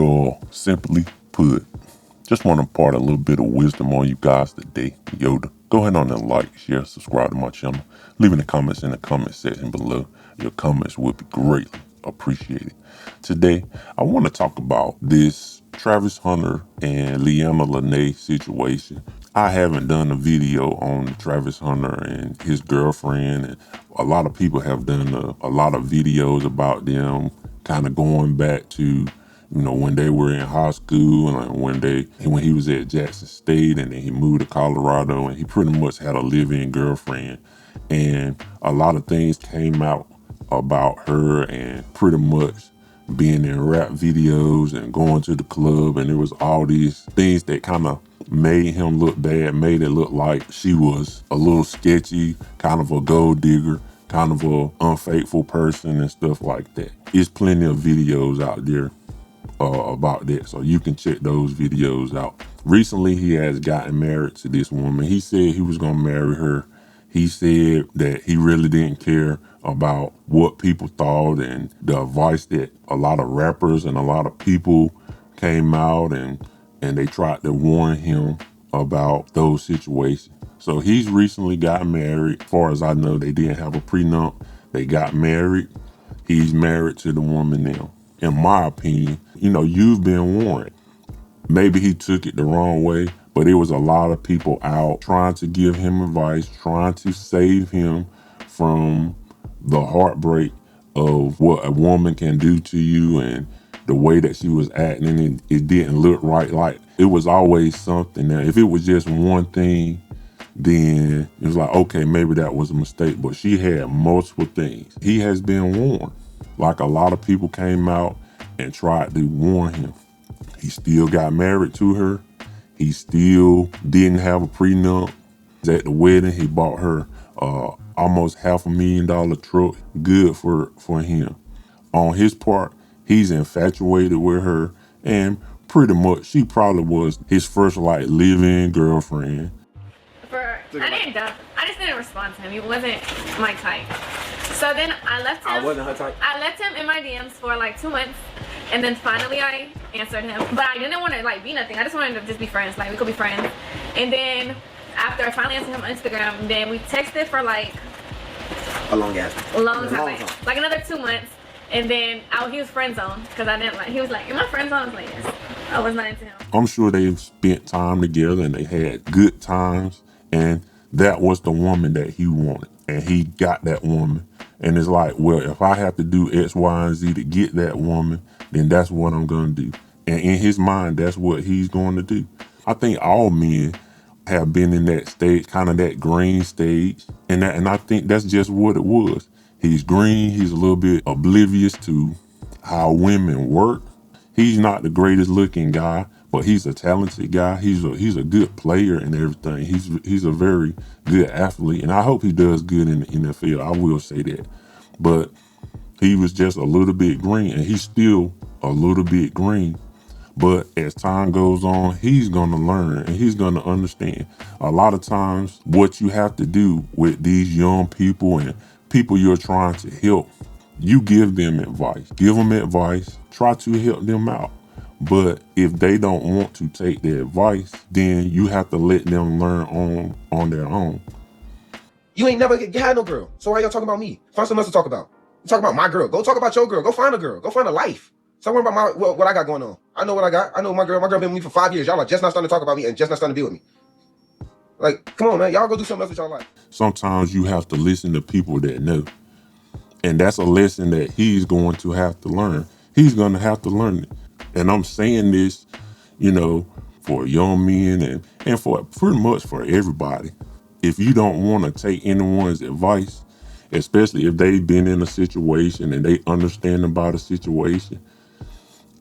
Well, simply put, just want to impart a little bit of wisdom on you guys today. Yoda, go ahead on and like, share, subscribe to my channel. Leaving the comments in the comment section below. Your comments would be greatly appreciated. Today, I want to talk about this Travis Hunter and Leanna Lenee situation. I haven't done a video on Travis Hunter and his girlfriend, and a lot of people have done a lot of videos about them kind of going back to when they were in high school and when he was at Jackson State and then he moved to Colorado and he pretty much had a live-in girlfriend. And a lot of things came out about her and pretty much being in rap videos and going to the club. And there was all these things that kind of made him look bad, made it look like she was a little sketchy, kind of a gold digger, kind of a unfaithful person and stuff like that. There's plenty of videos out there about that, so you can check those videos out. Recently, he has gotten married to this woman. He said he was gonna marry her. He said that he really didn't care about what people thought and the advice that a lot of rappers and a lot of people came out and they tried to warn him about those situations. So he's recently got married. As far as I know, they didn't have a prenup. They got married. He's married to the woman now. In my opinion, you've been warned. Maybe he took it the wrong way, but it was a lot of people out trying to give him advice, trying to save him from the heartbreak of what a woman can do to you and the way that she was acting. It didn't look right. Like, it was always something. Now, if it was just one thing, then it was like, okay, maybe that was a mistake, but she had multiple things. He has been warned. Like, a lot of people came out and tried to warn him. He still got married to her. He still didn't have a prenup. At the wedding, he bought her almost $500,000 truck. Good for him. On his part, he's infatuated with her, and pretty much she probably was his first live-in girlfriend. I just didn't respond to him. He wasn't my type. So then I left him. I wasn't her type. I left him in my DMs for like 2 months, and then finally I answered him. But I didn't want to be nothing. I just wanted to just be friends. Like, we could be friends. And then after I finally answered him on Instagram, then we texted for like a long time. Like another 2 months. And then he was friend zoned because I didn't like. He was like, "Am I friend zoned?" I was like, "Yes." I was not into him. I'm sure they've spent time together and they had good times, and that was the woman that he wanted, and he got that woman. And it's like, well, if I have to do X, Y, and Z to get that woman, then that's what I'm gonna do. And in his mind, that's what he's going to do. I think all men have been in that stage, kind of that green stage, and I think that's just what it was. He's green. He's a little bit oblivious to how women work. He's not the greatest looking guy, but he's a talented guy. He's a good player and everything. He's a very good athlete, and I hope he does good in the NFL. I will say that. But he was just a little bit green, and he's still a little bit green. But as time goes on, he's gonna learn and he's gonna understand. A lot of times, what you have to do with these young people and people you're trying to help, you give them advice. Give them advice. Try to help them out. But if they don't want to take the advice, then you have to let them learn on their own. You ain't never had no girl. So why y'all talking about me? Find something else to talk about. You talk about my girl. Go talk about your girl. Go find a girl. Go find a life. Stop worrying about what I got going on. I know what I got. I know my girl. My girl been with me for 5 years. Y'all are just not starting to talk about me and just not starting to be with me. Like, come on, man. Y'all go do something else with y'all life. Sometimes you have to listen to people that know. And that's a lesson that he's going to have to learn. He's going to have to learn it. And I'm saying this, for young men and for pretty much for everybody. If you don't want to take anyone's advice, especially if they've been in a situation and they understand about a situation,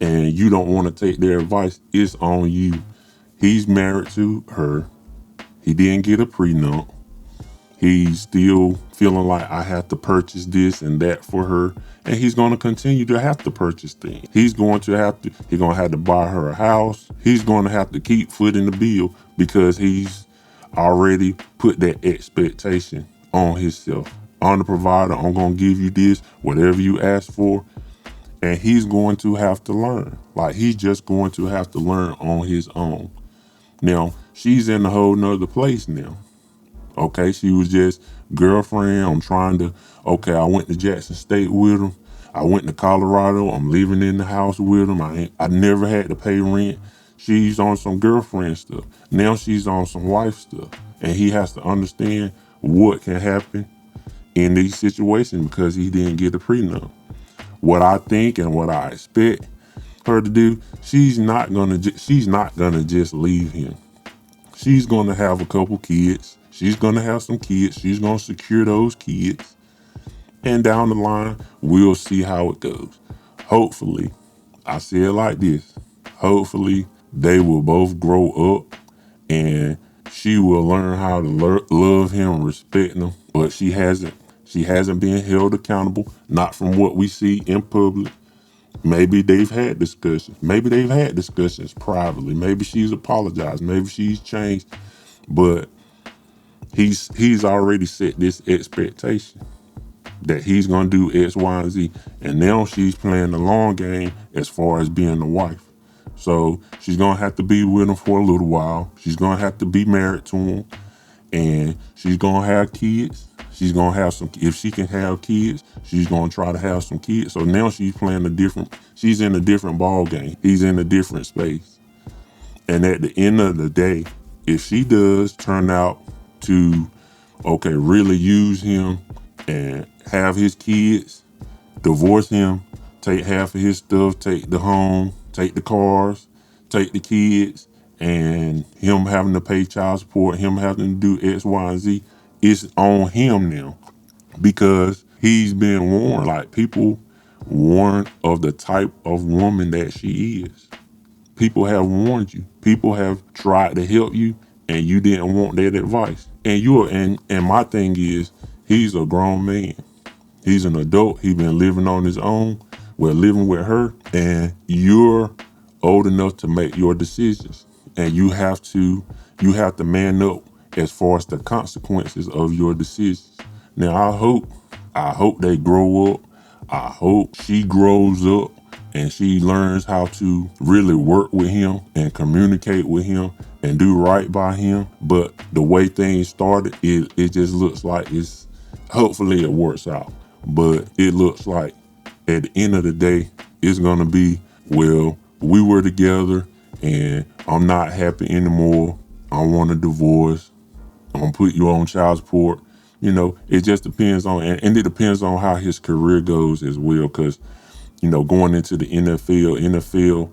and you don't want to take their advice, it's on you. He's married to her. He didn't get a prenup. He's still feeling like I have to purchase this and that for her. And he's going to continue to have to purchase things. He's going to have to buy her a house. He's going to have to keep footing the bill because he's already put that expectation on himself. I'm the provider. I'm going to give you this, whatever you ask for. And he's going to have to learn. Like, he's just going to have to learn on his own. Now, she's in a whole nother place now. Okay, she was just girlfriend. I'm trying to, okay, I went to Jackson State with him. I went to Colorado. I'm living in the house with him. I never had to pay rent. She's on some girlfriend stuff. Now she's on some wife stuff. And he has to understand what can happen in these situations because he didn't get a prenup. What I think and what I expect her to do, she's not gonna just leave him. She's gonna have a couple kids. She's gonna have some kids. She's gonna secure those kids. And down the line, we'll see how it goes. Hopefully, I say it like this. Hopefully, they will both grow up and she will learn how to love him, respect him. But she hasn't. She hasn't been held accountable, not from what we see in public. Maybe they've had discussions. Maybe they've had discussions privately. Maybe she's apologized. Maybe she's changed. But he's already set this expectation that he's gonna do X, Y, and Z. And now she's playing the long game as far as being a wife. So she's gonna have to be with him for a little while. She's gonna have to be married to him. And she's gonna have kids. She's gonna have some, if she can have kids, she's gonna try to have some kids. So now she's playing she's in a different ball game. He's in a different space. And at the end of the day, if she does turn out to, okay, really use him and have his kids, divorce him, take half of his stuff, take the home, take the cars, take the kids, and him having to pay child support, him having to do X, Y, and Z, it's on him now because he's been warned. Like, people warned of the type of woman that she is. People have warned you. People have tried to help you, and you didn't want that advice. And my thing is, he's a grown man. He's an adult. He's been living on his own. We're living with her, and you're old enough to make your decisions. And you have to man up as far as the consequences of your decisions. Now, I hope they grow up. I hope she grows up and she learns how to really work with him and communicate with him and do right by him. But the way things started, it just looks like hopefully it works out. But it looks like at the end of the day, it's gonna be, well, we were together and I'm not happy anymore. I want a divorce. I'm gonna put you on child support. You know, it just depends on, and it depends on how his career goes as well. Cause, going into the NFL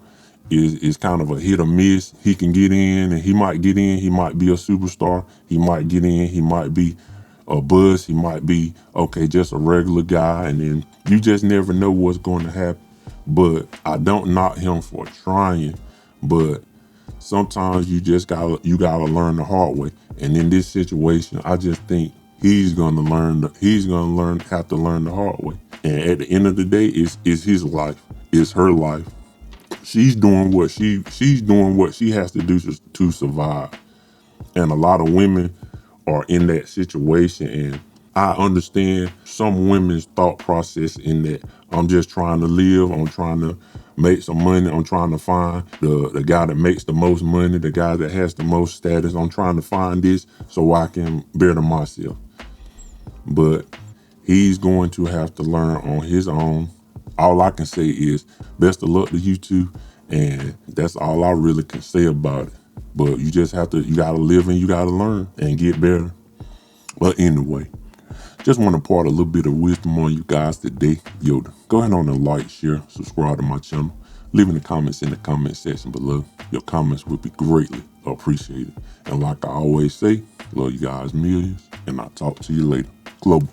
is kind of a hit or miss. He can get in and he might get in. He might be a superstar. He might get in. He might be a buzz. He might be, okay, just a regular guy. And then you just never know what's going to happen. But I don't knock him for trying, but sometimes you gotta learn the hard way. And in this situation, I just think he's gonna have to learn the hard way. And at the end of the day, it's his life, it's her life. She's doing what she has to do to survive. And a lot of women are in that situation, and I understand some women's thought process in that I'm just trying to live, I'm trying to make some money, I'm trying to find the guy that makes the most money, the guy that has the most status. I'm trying to find this so I can better myself. But he's going to have to learn on his own. All I can say is best of luck to you two, and that's all I really can say about it. But you gotta live and you gotta learn and get better. But anyway, just want to impart a little bit of wisdom on you guys today. Yo, go ahead on and like, share, subscribe to my channel. Leave in the comments in the comment section below. Your comments would be greatly appreciated. And like I always say, love you guys millions, and I'll talk to you later. Global.